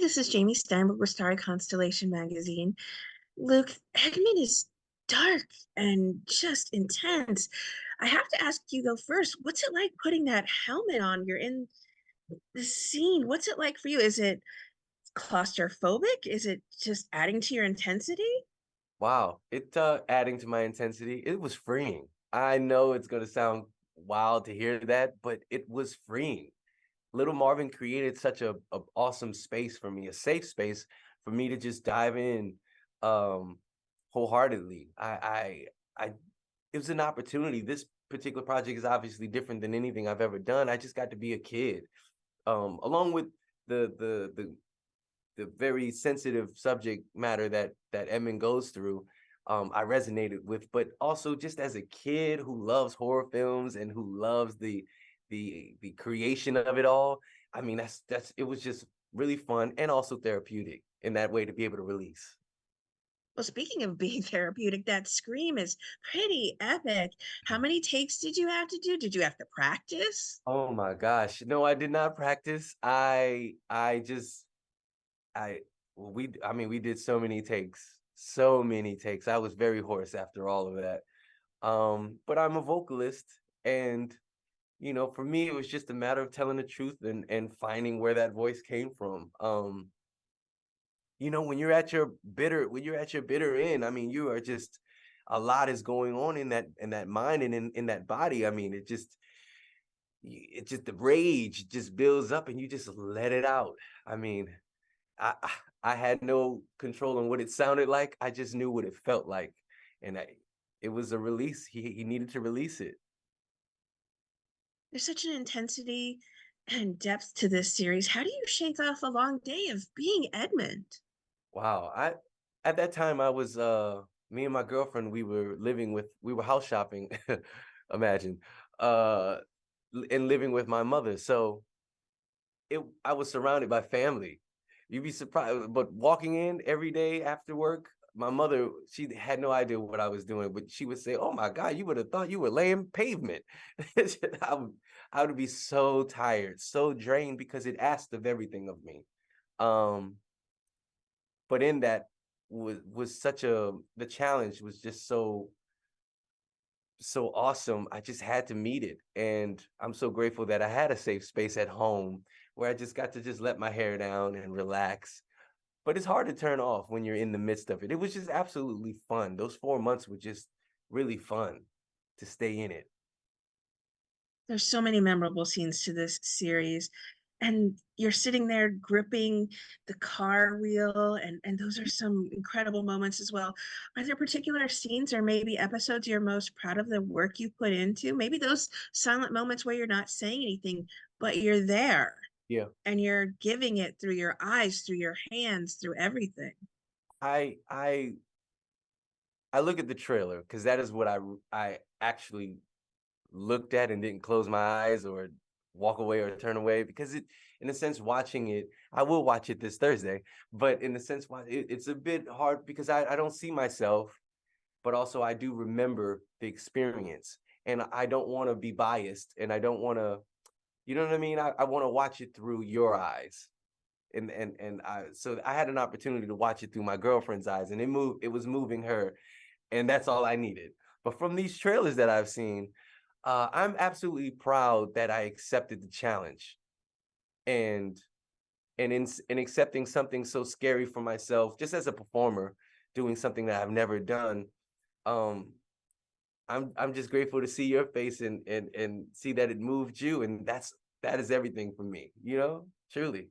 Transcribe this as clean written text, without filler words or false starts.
this is Jamie Steinberg with Starry Constellation Magazine. Luke, Edmund is dark and just intense. I have to ask you though first, what's it like putting that helmet on? You're in the scene. What's it like for you? Is it claustrophobic? Is it just adding to your intensity? Wow, it adding to my intensity, it was freeing. I know it's gonna sound wild to hear that, but it was freeing. Little Marvin created such a awesome space for me, a safe space for me to just dive in um wholeheartedly. I it was an opportunity. This particular project is obviously different than anything I've ever done. I just got to be a kid. Along with the very sensitive subject matter that Edmund goes through, I resonated with. But also just as a kid who loves horror films and who loves the creation of it all, I mean that's it was just really fun and also therapeutic in that way to be able to release. Well, speaking of being therapeutic, that scream is pretty epic. How many takes did you have to do? Did you have to practice? Oh my gosh. No, I did not practice. I just I well, I mean we did so many takes. So many takes. I was very hoarse after all of that. But I'm a vocalist, and for me it was just a matter of telling the truth and finding where that voice came from. When you're at your bitter end, I mean, you are just a lot is going on in that mind and in that body. I mean, it just the rage just builds up and you just let it out. I mean, I had no control on what it sounded like. I just knew what it felt like, and it was a release. He needed to release it. There's such an intensity and depth to this series. How do you shake off a long day of being Edmund? Wow. I At that time I was me and my girlfriend, we were house shopping, imagine. Uh and living with my mother. So I was surrounded by family. You'd be surprised, but walking in every day after work, my mother, she had no idea what I was doing, but she would say, "Oh my God, you would have thought you were laying pavement." I would, I would be so tired, so drained because it asked of everything of me. Um, but in that was such a the challenge was just so awesome. I just had to meet it. And I'm so grateful that I had a safe space at home where I just got to just let my hair down and relax. But it's hard to turn off when you're in the midst of it. It was just absolutely fun. Those 4 months were just really fun to stay in it. There's so many memorable scenes to this series. And you're sitting there gripping the car wheel, and those are some incredible moments as well. Are there particular scenes or maybe episodes you're most proud of the work you put into? Maybe those silent moments where you're not saying anything, but you're there Yeah. and you're giving it through your eyes, through your hands, through everything. I I I look at the trailer because that is what I actually looked at and didn't close my eyes or walk away or turn away because in a sense watching it, I will watch it this Thursday, but in a sense it's a bit hard because I don't see myself, but also I do remember the experience, and I don't want to be biased, and I don't want to, you know what I mean? I want to watch it through your eyes. And so I had an opportunity to watch it through my girlfriend's eyes, and it was moving her, and that's all I needed. But from these trailers that I've seen, I'm absolutely proud that I accepted the challenge, and in accepting something so scary for myself, just as a performer, doing something that I've never done. Um, I'm just grateful to see your face and see that it moved you, and that is everything for me. Truly.